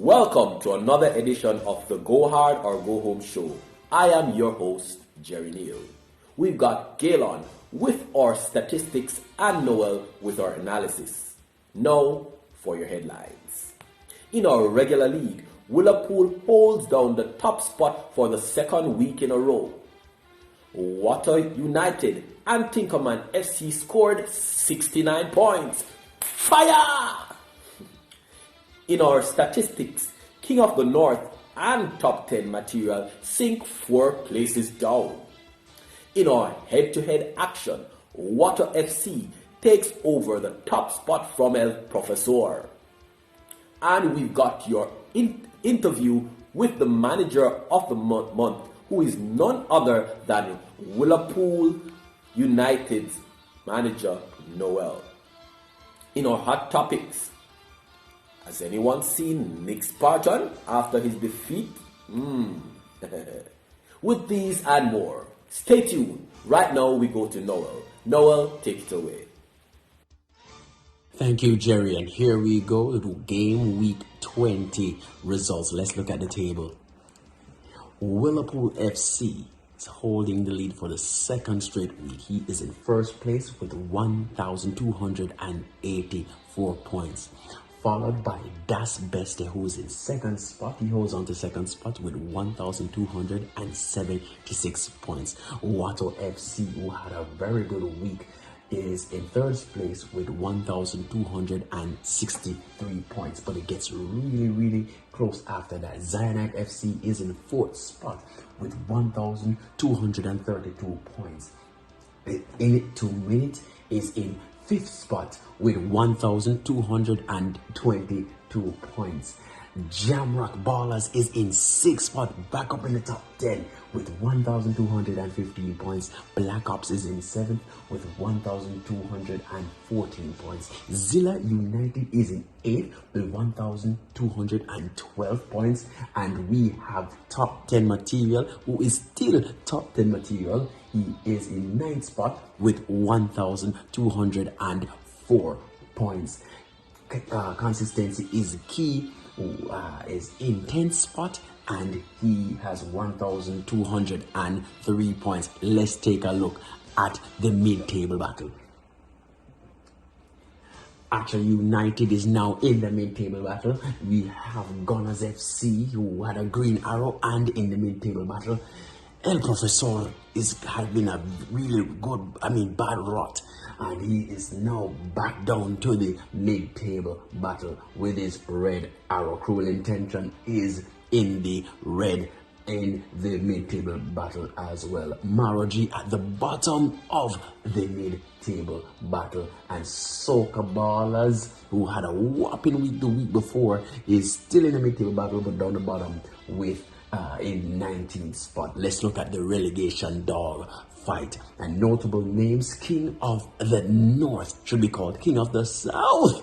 Welcome to another edition of the Go Hard or Go Home show. I am your host, Jerry Neal. We've got Galen with our statistics and Noel with our analysis. Now for your headlines. In our regular league, Liverpool holds down the top spot for the second week in a row. Water United and Tinkerman FC scored 69 points. Fire! In our statistics, King of the North and Top 10 material sink 4 places down. In our head-to-head action, Water FC takes over the top spot from El Profesor. And we've got your interview with the manager of the month, who is none other than Liverpool United's manager, Noel. In our hot topics, has anyone seen Nick Spartan after his defeat? With these and more, stay tuned. Right now we go to Noel. Noel, take it away. Thank you, Jerry. And here we go to game week 20 results. Let's look at the table. Liverpool FC is holding the lead for the second straight week. He is in first place with 1,284 points. Followed by Das Beste, who is in second spot. He holds on to second spot with 1,276 points. Wato FC, who had a very good week, is in third place with 1,263 points. But it gets really close after that. Zionite FC is in fourth spot with 1,232 points. In it to win it is in fifth spot with 1,222 points. Jamrock Ballers is in sixth spot, back up in the top 10 with 1,215 points. Black Ops is in seventh with 1,214 points. Zilla United is in eighth with 1,212 points. And we have top 10 material, who is still top 10 material. He is in ninth spot with 1,204 points. Consistency is key, who is in 10th spot, and he has 1,203 points. Let's take a look at the mid-table battle. Actually, United is now in the mid-table battle. We have Gunners FC, who had a green arrow, and in the mid-table battle, El Profesor has been a really bad rot, and he is now back down to the mid-table battle with his red arrow. Cruel Intention is in the red in the mid-table battle as well. Maroji at the bottom of the mid-table battle, and Soca Ballers, who had a whopping week the week before, is still in the mid-table battle but down the bottom with in 19th spot. Let's look at the relegation dog fight. And notable names: King of the North should be called King of the South.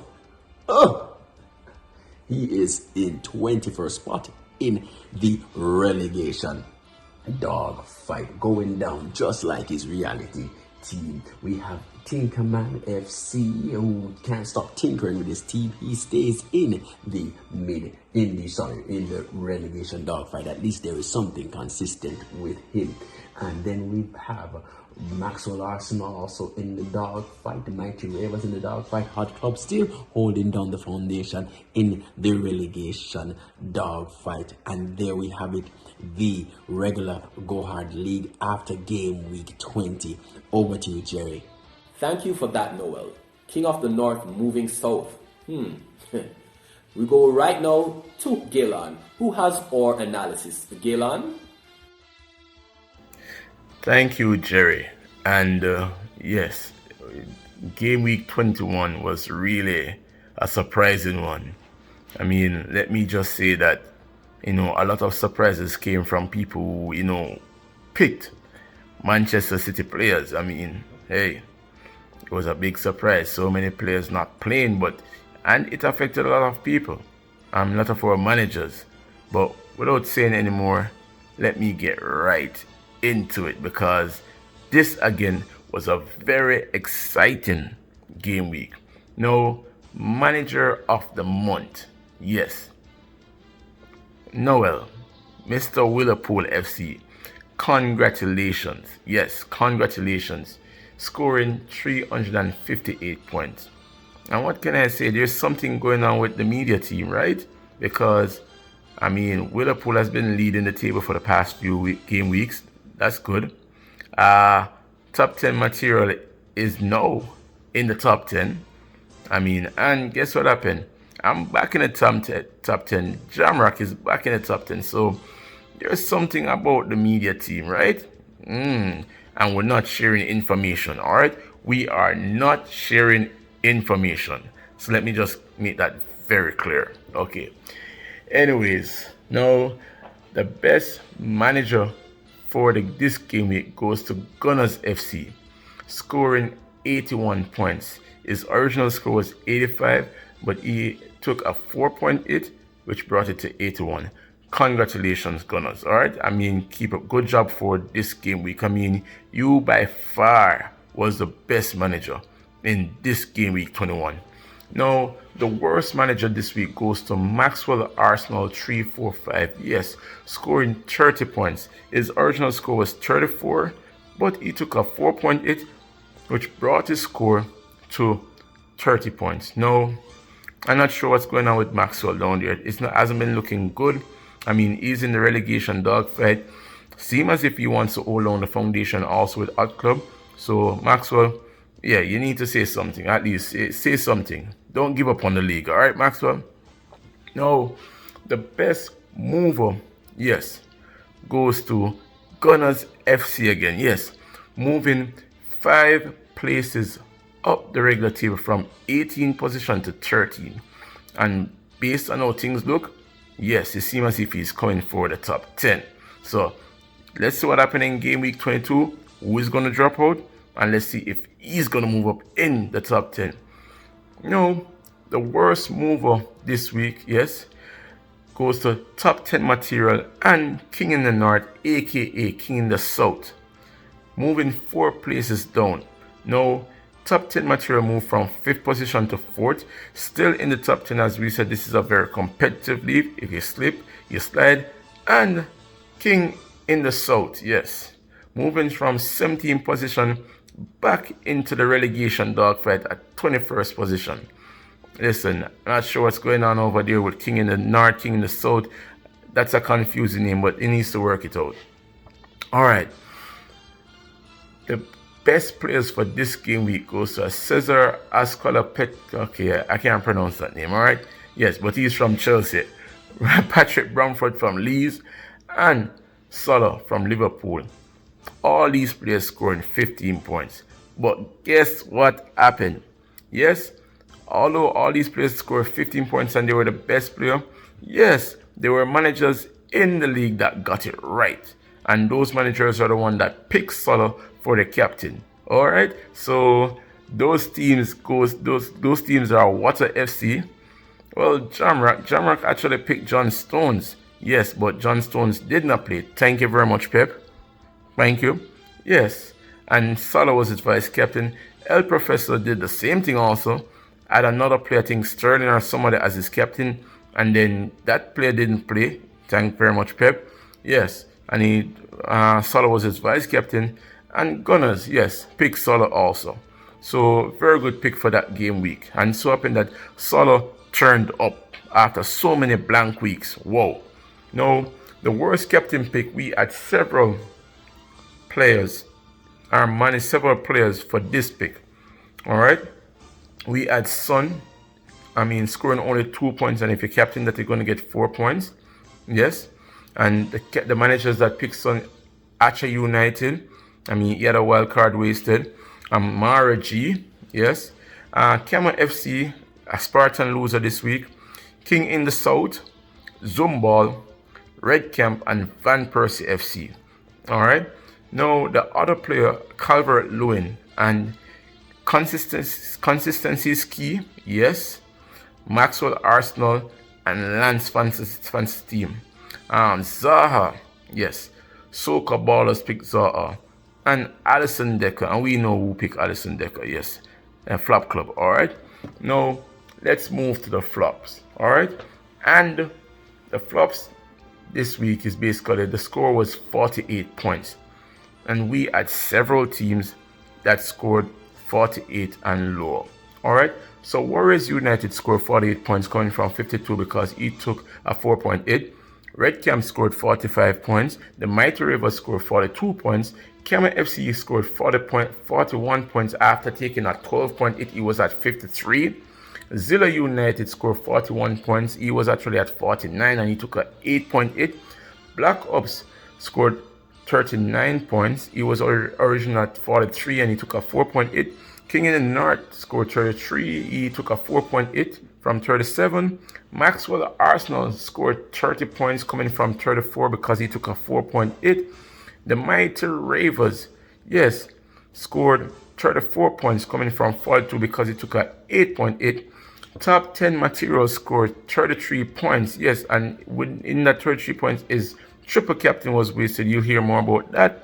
He is in 21st spot in the relegation dog fight, going down just like his reality team. We have Tinkerman FC, who can't stop tinkering with his team. He stays in the relegation dogfight. At least there is something consistent with him. And then we have Maxwell Arsenal also in the dogfight. The Mighty Ravens in the dogfight. Hot Club still holding down the foundation in the relegation dogfight. And there we have it, the regular Go Hard League after game week 20. Over to you, Jerry. Thank you for that, Noel. King of the North moving south. We go right now to Galen, who has our analysis. Galen? Thank you, Jerry. And yes, game week 21 was really a surprising one. I mean, let me just say that, a lot of surprises came from people who, picked Manchester City players. I mean, hey, it was a big surprise. So many players not playing, and it affected a lot of people, a lot of our managers. But without saying any more, let me get right into it, because this again was a very exciting game week. Now, manager of the month, yes, Noel, Mr. Willerpool FC, congratulations. Yes, congratulations. Scoring 358 points. And what can I say? There's something going on with the media team, right? Because, I mean, Willerpool has been leading the table for the past few game weeks. That's good. Top 10 material is now in the top 10. I mean, and guess what happened? I'm back in the top 10. Jamrock is back in the top 10. So there's something about the media team, right? And we're not sharing information, all right? We are not sharing information. So let me just make that very clear. Okay. Anyways, now the best manager for this game week goes to Gunners FC, scoring 81 points. His original score was 85, but he took a 4-point hit, which brought it to 81. Congratulations, Gunners. All right. I mean, keep a good job for this game week. I mean, you by far was the best manager in this game week 21. Now, the worst manager this week goes to Maxwell Arsenal 345. Yes, scoring 30 points. His original score was 34, but he took a 4-point hit, which brought his score to 30 points. No, I'm not sure what's going on with Maxwell down there. Hasn't been looking good. I mean, he's in the relegation dogfight. Seems as if he wants to hold on the foundation also with Hot Club. So Maxwell, yeah, you need to say something. At least say something. Don't give up on the league. All right, Maxwell? No, the best mover, yes, goes to Gunners FC again. Yes, moving 5 places up the regular table from 18 position to 13. And based on how things look, yes, it seems as if he's coming for the top 10. So let's see what happens in game week 22. Who is going to drop out? And let's see if he's going to move up in the top 10. No, the worst mover this week, yes, goes to top 10 material and King in the North, aka King in the South, moving 4 places down. No, top 10 material moved from 5th position to 4th, still in the top 10. As we said, this is a very competitive league. If you slip, you slide. And King in the South, yes, moving from 17th position back into the relegation dogfight at 21st position. Listen, I'm not sure what's going on over there with King in the North, King in the South. That's a confusing name, but he needs to work it out. All right. The best players for this game week goes to Cesar Azpilicueta. Okay, I can't pronounce that name, all right? Yes, but he's from Chelsea. Patrick Bamford from Leeds and Salah from Liverpool. All these players scoring 15 points. But guess what happened? Yes, although all these players scored 15 points and they were the best player, yes, there were managers in the league that got it right. And those managers are the one that picked Salah for the captain. Alright, so those teams are Water FC. Well, Jamrock actually picked John Stones. Yes, but John Stones did not play. Thank you very much, Pep. Thank you. Yes, and Salah was his vice captain. El Professor did the same thing also. Had another player, I think Sterling or somebody, as his captain, and then that player didn't play. Thank you very much, Pep. Yes, and Salah was his vice captain. And Gunners, yes, pick Salah also. So very good pick for that game week. And so happened that Salah turned up after so many blank weeks. Whoa. Now, the worst captain pick, we had several players, several players for this pick. Alright. We had Son, scoring only 2 points, and if you captain that, you're going to get 4 points. Yes. And the managers that picked Son, Acha United, he had a wild card wasted. Mara G, yes. Kama FC, a Spartan loser this week. King in the South, Zumball, Red Camp, and Van Persie FC. Alright. Now, the other player, Calvert Lewin, and consistency is key, yes. Maxwell Arsenal and Lance Fancy's team. Zaha, yes. Soca Ballers picked Zaha. And Alison Decker, and we know who picked Alison Decker, yes. And Flop Club, alright. Now, let's move to the flops, alright. And the flops, this week is basically the score was 48 points. And we had several teams that scored 48 and lower. Alright, so Warriors United scored 48 points coming from 52 because he took a 4.8. Red Cam scored 45 points. The Mighty Ravers scored 42 points. Kama FC scored 41 points after taking a 12.8. He was at 53. Zilla United scored 41 points. He was actually at 49 and he took a 8.8. Black Ops scored 39 points. He was originally at 43 and he took a 4.8. King in the North scored 33. He took a 4.8 from 37. Maxwell Arsenal scored 30 points coming from 34 because he took a 4.8. The Mighty Ravers, yes, scored 34 points coming from 42 because he took a 8.8. Top 10 Materials scored 33 points, yes, and within that 33 points is triple captain was wasted. You'll hear more about that.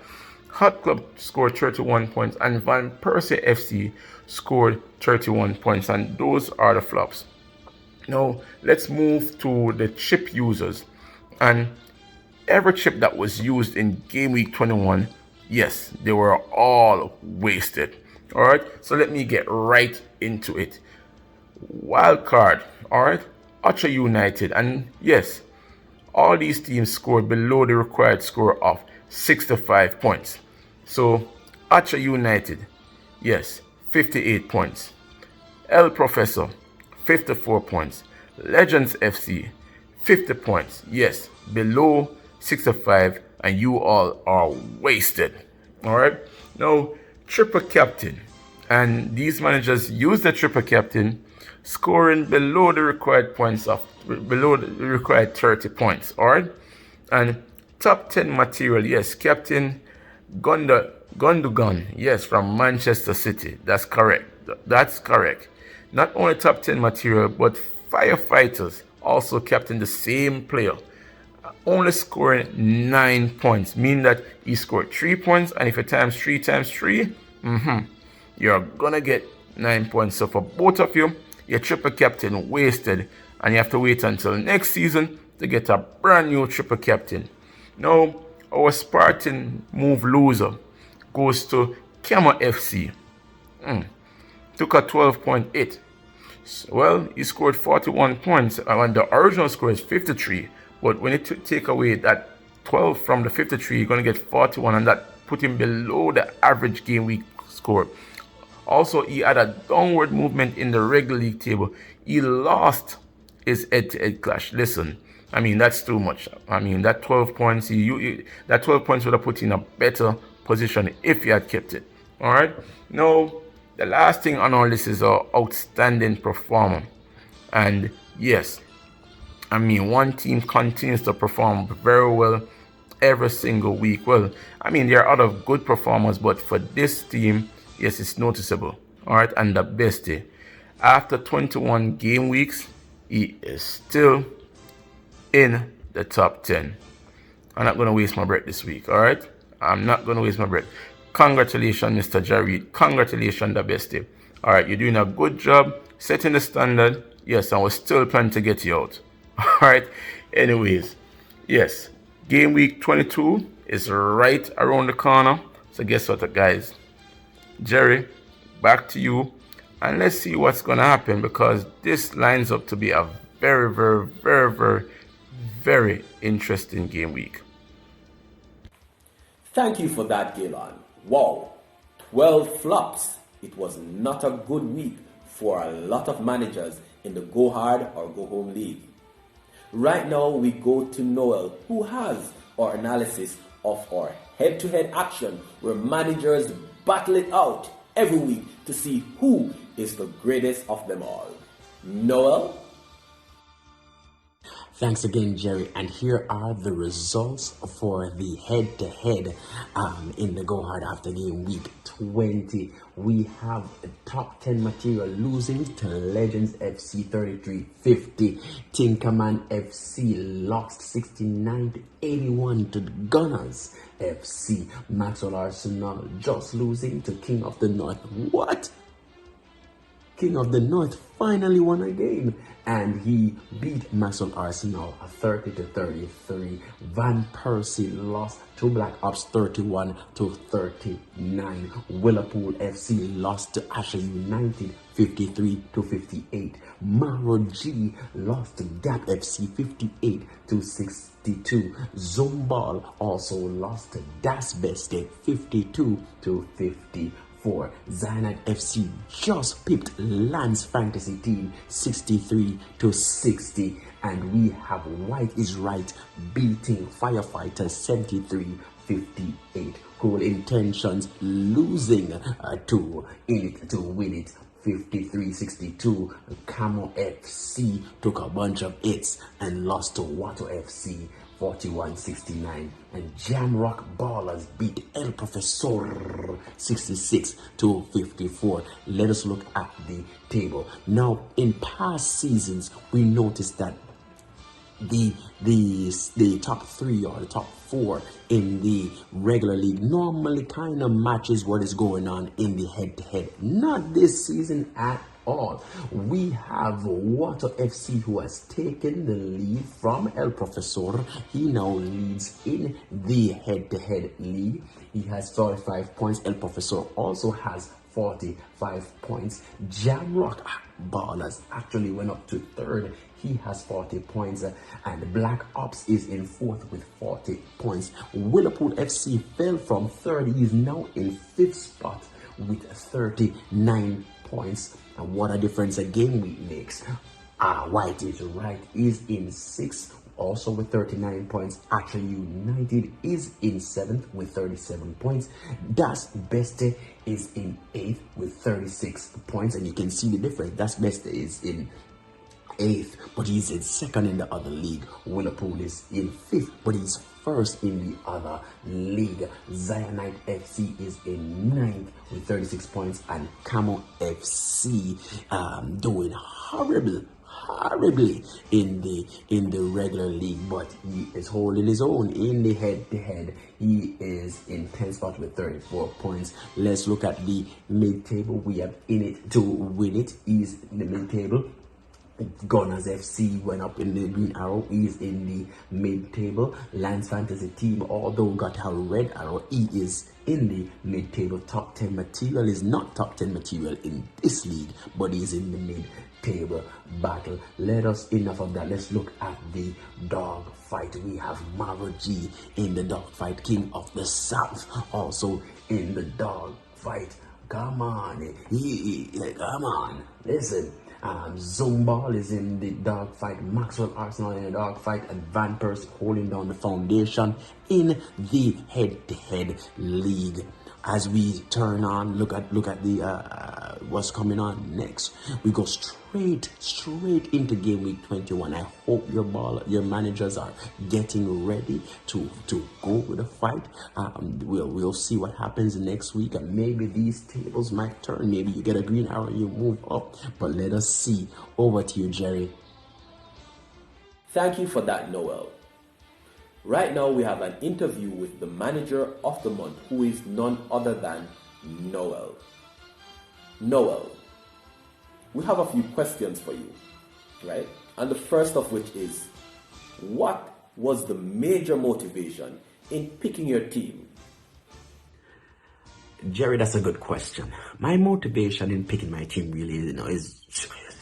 Hot Club scored 31 points and Van Persie FC scored 31 points, and those are the flops. Now let's move to the chip users, and every chip that was used in game week 21, yes, they were all wasted. All right, so let me get right into it. Wildcard, all right, Ultra United, and yes, all these teams scored below the required score of 65 points. So Ultra United, yes, 58 points. El Professor, 54 points. Legends FC, 50 points. Yes, below 65, and you all are wasted. All right. Now, triple captain, and these managers use the triple captain, scoring below the required points of below the required 30 points. All right. And top 10 material, yes, Captain Gundogan, yes, from Manchester City. That's correct. That's correct. Not only top 10 material, but Firefighters also captain the same player, only scoring 9 points, meaning that he scored 3 points, and if you times 3 times 3, you're gonna get 9 points. So for both of you, your triple captain wasted, and you have to wait until next season to get a brand new triple captain. Now, our Spartan move loser goes to Kama FC. Took a 12.8. Well, he scored 41 points, and the original score is 53. But when you take away that 12 from the 53, you're going to get 41, and that put him below the average game week score. Also, he had a downward movement in the regular league table. He lost his head-to-head clash. Listen, I mean, that's too much. I mean, that 12 points, that 12 points would have put you in a better position if you had kept it. All right. Now, the last thing on our list is our outstanding performer. And yes, I mean, one team continues to perform very well every single week. Well, I mean, there are other good performers, but for this team, yes, it's noticeable. All right. And the best day, after 21 game weeks, he is still in the top 10. I'm not going to waste my breath this week. All right. I'm not going to waste my breath. Congratulations, Mr. Jared. Congratulations, the bestie. All right, you're doing a good job setting the standard. Yes, and we're still planning to get you out. All right. Anyways, yes, game week 22 is right around the corner. So guess what, guys? Jerry, back to you. And let's see what's going to happen, because this lines up to be a very, very, very, very, very interesting game week. Thank you for that, Galen. Wow, 12 flops. It was not a good week for a lot of managers in the Go Hard or Go Home League. Right now, we go to Noel, who has our analysis of our head-to-head action where managers battle it out every week to see who is the greatest of them all. Noel? Thanks again, Jerry. And here are the results for the head-to-head in the Go Hard After Game Week 20. We have the top 10 material losing to Legends FC 33-50. Tinkerman FC lost 69-81 to Gunners FC. Maxwell Arsenal just losing to King of the North. What? King of the North, finally won a game, and he beat Maxwell Arsenal 30-33. Van Persie lost to Black Ops 31-39. Liverpool FC lost to Asher United 53-58. Maro G lost to Gap FC 58-62. Zomball also lost to Das Beste 52-54. Zionite FC just pipped Lance Fantasy Team 63-60, and we have White is Right beating Firefighters 73-58. Cruel Intentions losing to Win It 53-62. Camo FC took a bunch of hits and lost to Watto FC 41-69, and Jamrock Ballers beat El Professor 66-54. Let us look at the table. Now, in past seasons, we noticed that the top three or the top four in the regular league normally kind of matches what is going on in the head-to-head. Not this season at all. We have Water FC, who has taken the lead from El Professor. He now leads in the head-to-head league. He has 45 points. El Professor also has 45 points. Jamrock Ballers actually went up to third. He has 40 points, and Black Ops is in fourth with 40 points. Liverpool FC fell from third. He is now in fifth spot with 39 points. And what a difference a game week makes. White is Right is in sixth, also with 39 points. Actually, United is in seventh with 37 points. Das Beste is in eighth with 36 points, and you can see the difference. Das Beste is in eighth, but he's in second in the other league. Liverpool is in fifth, but he's first in the other league. Zionite FC is in ninth with 36 points, and Camo FC doing horribly in the regular league, but he is holding his own in the head-to-head. He is in 10th spot with 34 points. Let's look at the mid-table. We have In It to Win It. He's in the mid-table. Gunners FC went up in the green arrow. He's in the mid-table. Lance Fantasy Team, although got a red arrow, he is in the mid-table. Top 10 material is not top 10 material in this league, but he's in the mid-table battle. Enough of that. Let's look at the dog fight. We have Maro G in the dog fight. King of the South also in the dog fight. Come on. Come on. Listen. Zomball is in the dogfight. Maxwell Arsenal in the dogfight. And Van Persie holding down the foundation in the head-to-head league. As we turn on, look at the what's coming on next. We go straight into game week 21. I hope your managers are getting ready to go with the fight. We'll see what happens next week, and maybe these tables might turn. Maybe you get a green arrow, you move up. But let us see. Over to you, Jerry. Thank you for that, Noel. Right now, we have an interview with the manager of the month, who is none other than Noel. Noel, we have a few questions for you, right? And the first of which is, what was the major motivation in picking your team? Jerry, that's a good question. My motivation in picking my team really, is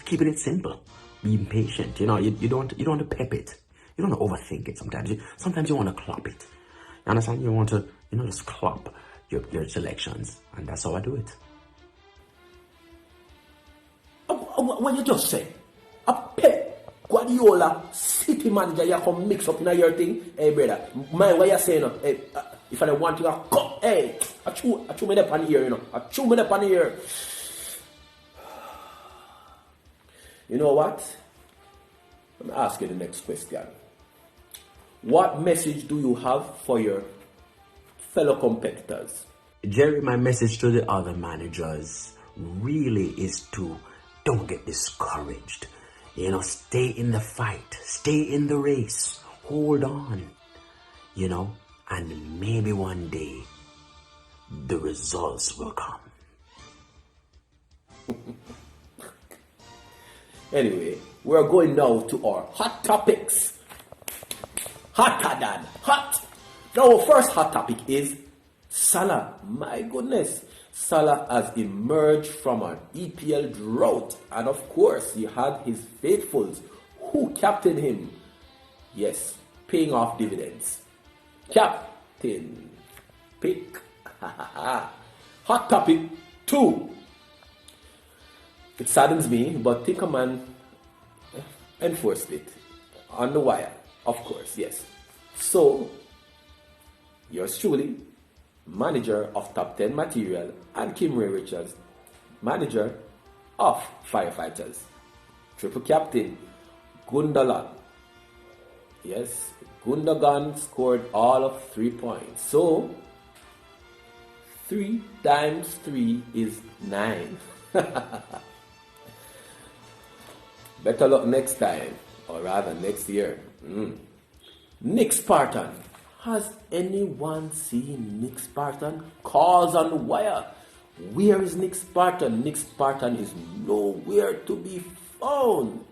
keeping it simple, being patient. You don't want to pep it. You don't want to overthink it sometimes. Sometimes you want to clop it. You understand? You want to, just clop your selections. And that's how I do it. What you just say? A Pep Guardiola City manager, you come mix up in your thing? Hey, brother, mind what you're saying? Hey, if I don't want you, I'll come. Hey, I chew me up on here, I chew me up on here. You know what? Let me ask you the next question. What message do you have for your fellow competitors? Jerry, my message to the other managers really is to don't get discouraged. Stay in the fight, stay in the race, hold on, and maybe one day the results will come. Anyway, we're going now to our hot topics. Hotter than hot. Now, our first hot topic is Salah. My goodness. Salah has emerged from an EPL drought. And of course, he had his faithfuls who captained him. Yes, paying off dividends. Captain pick. Hot topic 2. It saddens me, but Tinkerman enforced it on the wire, of course, yes. So, yours truly, manager of Top 10 Material, and Kim Ray Richards, manager of Firefighters. Triple captain, Gundogan. Yes, Gundogan scored all of 3 points. So, 3 times 3 is 9. Better luck next time, or rather next year. Nick Spartan. Has anyone seen Nick Spartan? Calls on the wire. Where is Nick Spartan? Nick Spartan is nowhere to be found.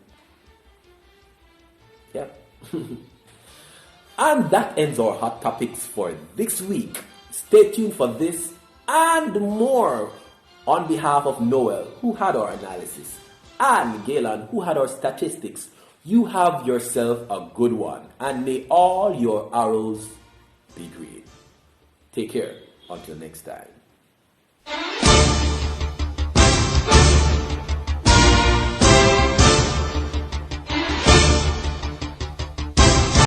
Yeah. And that ends our hot topics for this week. Stay tuned for this and more. On behalf of Noel, who had our analysis, and Galen, who had our statistics, you have yourself a good one, and may all your arrows be green. Take care until next time.